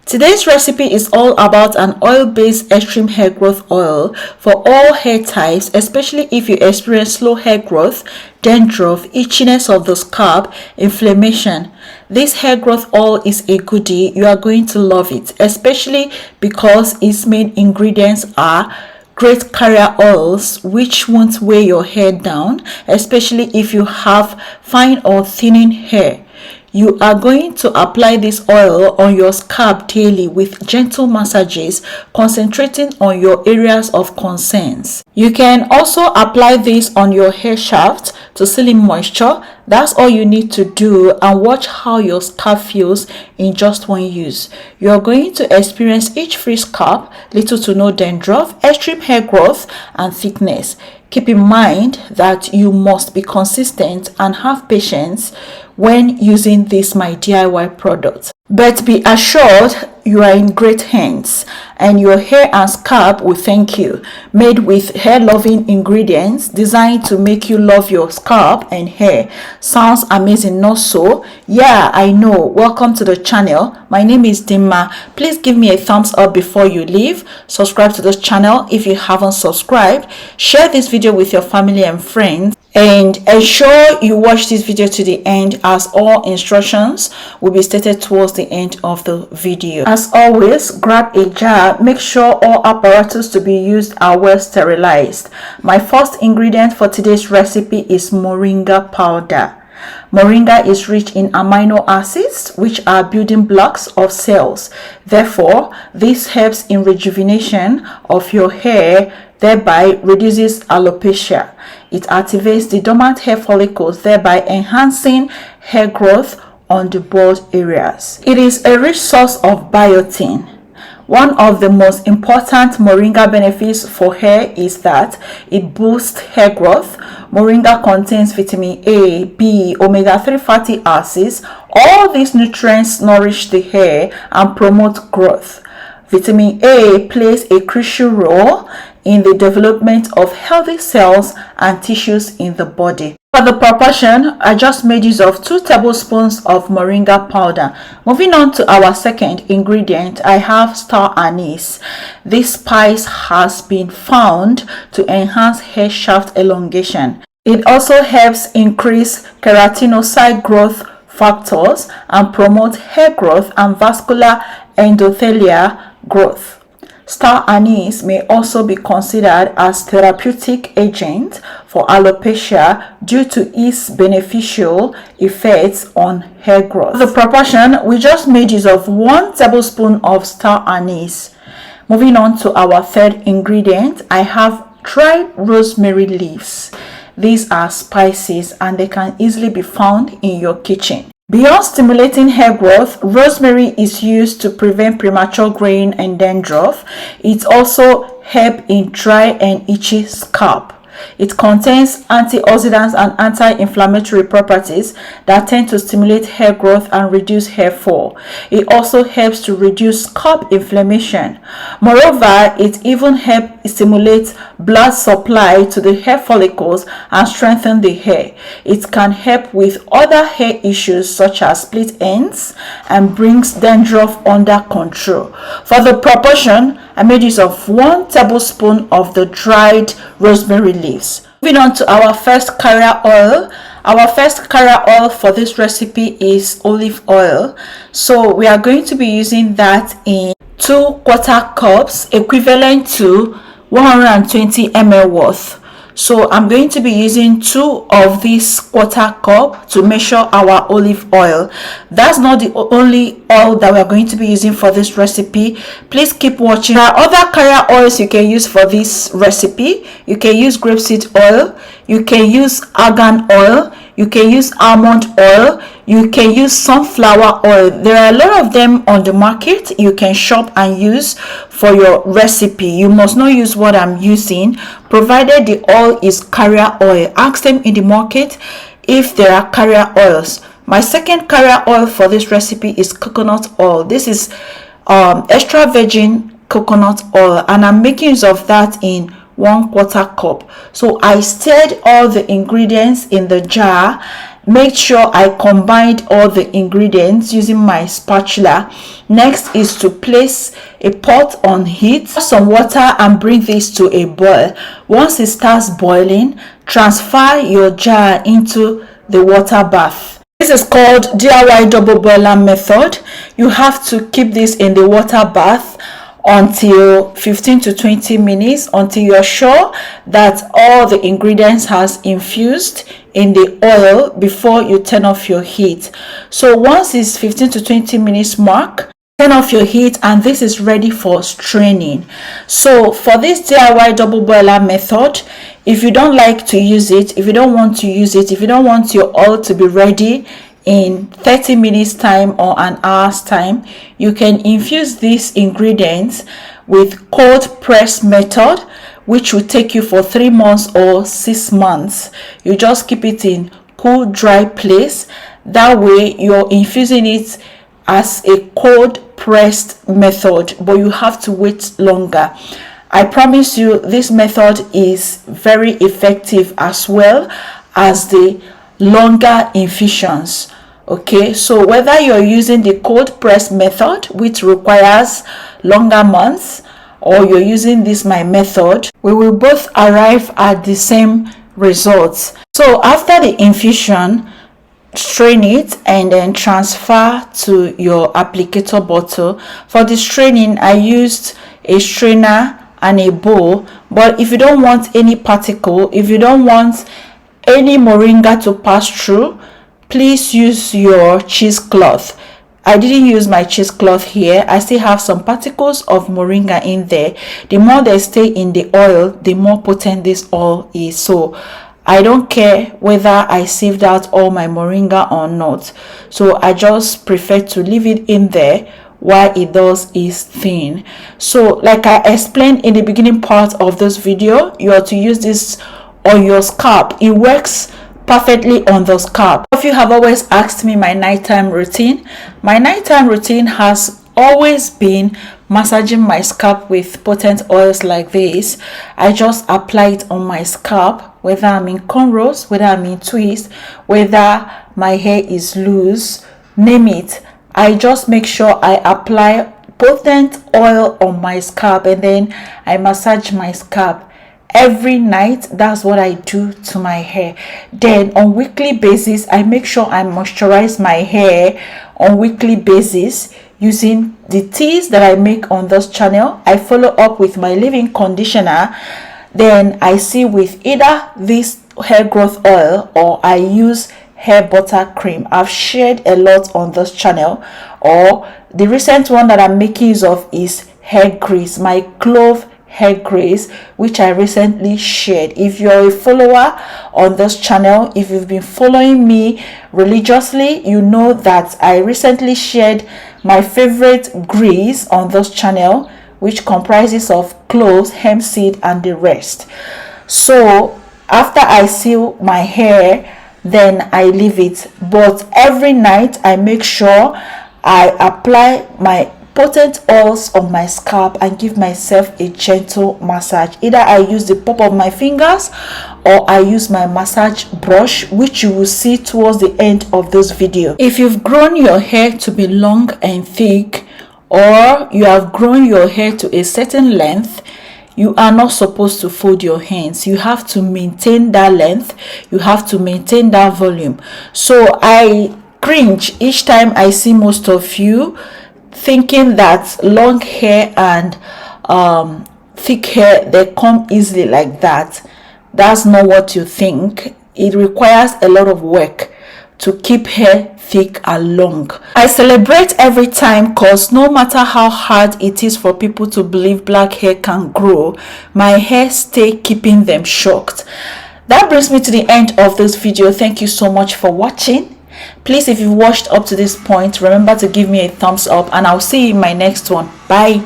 Today's recipe is all about an oil-based extreme hair growth oil for all hair types, especially if you experience slow hair growth, dandruff, itchiness of the scalp, inflammation. This hair growth oil is a goodie. You are going to love it, especially because its main ingredients are great carrier oils which won't weigh your hair down, especially if you have fine or thinning hair. You are going to apply this oil on your scalp daily with gentle massages, concentrating on your areas of concerns. You can also apply this on your hair shaft to seal in moisture. That's all you need to do, and watch how your scalp feels in just one use. You are going to experience itch-free scalp, little to no dandruff, extreme hair growth, and thickness. Keep in mind that you must be consistent and have patience when using this my DIY product. But be assured you are in great hands and your hair and scalp will thank you. Made with hair-loving ingredients designed to make you love your scalp and hair. Sounds amazing, not so? Yeah, I know. Welcome to the channel. My name is Dimma. Please give me a thumbs up before you leave. Subscribe to this channel if you haven't subscribed. Share this video with your family and friends. And ensure you watch this video to the end, as all instructions will be stated towards the end of the video. As always, grab a jar. Make sure all apparatus to be used are well sterilized. My first ingredient for today's recipe is Moringa powder. Moringa is rich in amino acids, which are building blocks of cells. Therefore, this helps in rejuvenation of your hair, thereby reduces alopecia. It activates the dormant hair follicles, thereby enhancing hair growth on the bald areas. It is a rich source of biotin. One of the most important Moringa benefits for hair is that it boosts hair growth. Moringa contains vitamin A, B, omega-3 fatty acids. All these nutrients nourish the hair and promote growth. Vitamin A plays a crucial role in the development of healthy cells and tissues in the body. For the proportion, I just made use of 2 tablespoons of Moringa powder. Moving on to our second ingredient, I have star anise. This spice has been found to enhance hair shaft elongation. It also helps increase keratinocyte growth factors and promote hair growth and vascular endothelial growth. Star anise may also be considered as therapeutic agent for alopecia due to its beneficial effects on hair growth. The proportion, we just made use of 1 tablespoon of star anise. Moving on to our third ingredient, I have dried rosemary leaves. These are spices and they can easily be found in your kitchen. Beyond stimulating hair growth, rosemary is used to prevent premature graying and dandruff. It also helps in dry and itchy scalp. It contains antioxidants and anti-inflammatory properties that tend to stimulate hair growth and reduce hair fall. It also helps to reduce scalp inflammation. Moreover, it even helps stimulate blood supply to the hair follicles and strengthen the hair. It can help with other hair issues such as split ends and brings dandruff under control. For the proportion, I made use of 1 tablespoon of the dried rosemary leaves. Moving on to our first carrier oil. Our first carrier oil for this recipe is olive oil. So we are going to be using that in 2 quarter cups, equivalent to 120 ml worth. So I'm going to be using 2 of this quarter cup to measure our olive oil. That's not the only oil that we're going to be using for this recipe. Please keep watching. There are other carrier oils you can use for this recipe. You can use grapeseed oil, you can use argan oil, you can use almond oil, you can use sunflower oil. There are a lot of them on the market you can shop and use for your recipe. You must not use what I'm using, provided the oil is carrier oil. Ask them in the market if there are carrier oils. My second carrier oil for this recipe is coconut oil. This is extra virgin coconut oil, and I'm making use of that in 1 quarter cup. So I stirred all the ingredients in the jar. make sure I combined all the ingredients using my spatula. Next is to place a pot on heat, some water, and bring this to a boil. Once it starts boiling, transfer your jar into the water bath. This is called DIY double boiler method. You have to keep this in the water bath until 15 to 20 minutes until you're sure that all the ingredients has infused in the oil before you turn off your heat. So once it's 15 to 20 minutes mark, turn off your heat, and this is ready for straining. So for this DIY double boiler method, if you don't like to use it, if you don't want to use it, if you don't want your oil to be ready in 30 minutes time or an hour's time, you can infuse these ingredients with cold press method, which will take you for 3 months or 6 months. You just keep it in cool, dry place. That way you're infusing it as a cold pressed method, but you have to wait longer. I promise you this method is very effective as well as the longer infusions. Okay, so whether you're using the cold press method, which requires longer months, or you're using this my method, we will both arrive at the same results. So after the infusion, strain it and then transfer to your applicator bottle. For the straining, I used a strainer and a bowl, but if you don't want any particle, if you don't want any moringa to pass through, please use your cheesecloth. I didn't use my cheesecloth here. I still have some particles of moringa in there. The more they stay in the oil, the more potent this oil is. So I don't care whether I saved out all my moringa or not. So I just prefer to leave it in there while it does its thing. So like I explained in the beginning part of this video, you are to use this on your scalp. It works perfectly on the scalp. If you have always asked me my nighttime routine, my nighttime routine has always been massaging my scalp with potent oils like this. I just apply it on my scalp, whether I'm in cornrows, whether I'm in twists, whether my hair is loose, name it. I just make sure I apply potent oil on my scalp and then I massage my scalp every night. That's what I do to my hair. Then on weekly basis, I make sure I moisturize my hair on weekly basis using the teas that I make on this channel. I follow up with my leave-in conditioner. Then I see with either this hair growth oil or I use hair butter cream. I've shared a lot on this channel, or the recent one that I'm making use of is hair grease, my clove hair grease, which I recently shared. If you're a follower on this channel, if you've been following me religiously, you know that I recently shared my favorite grease on this channel, which comprises of cloves, hemp seed, and the rest. So after I seal my hair, then I leave it, but every night I make sure I apply my potent oils on my scalp and give myself a gentle massage. Either I use the pop of my fingers or I use my massage brush, which you will see towards the end of this video. If you've grown your hair to be long and thick, or you have grown your hair to a certain length, you are not supposed to fold your hands. You have to maintain that length. You have to maintain that volume. So I cringe each time I see most of you thinking that long hair and thick hair, they come easily like that. That's not what you think. It requires a lot of work to keep hair thick and long. I celebrate every time because no matter how hard it is for people to believe black hair can grow, my hair stay keeping them shocked. That brings me to the end of this video. Thank you so much for watching. Please, if you've watched up to this point, remember to give me a thumbs up and I'll see you in my next one. Bye.